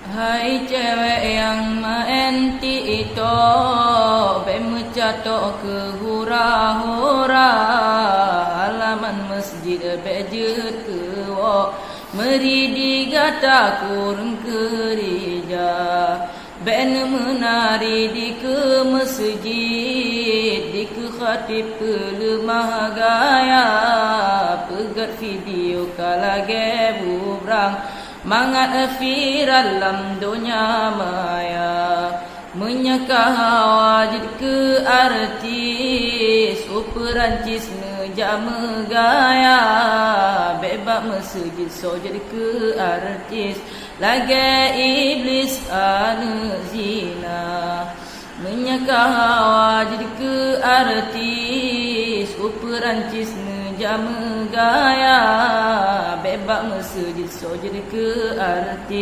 Hai cewek yang main TikTok, mecatok ke hura-hura, halaman masjid bejut ke wak, meri digata kurung kerja, ben menari di ke masjid, di ke khatib ke lemah gaya, pegat video kalage bubrang, mangat viral dalam dunia maya, menyakah wajib ke artis, Perancis ngejama gaya, bebak masjid so jadi ke artis, lagi iblis anu zina, menyakah wajib ke artis, Perancis ngejama gaya, bebak masjid so jadi ke artis.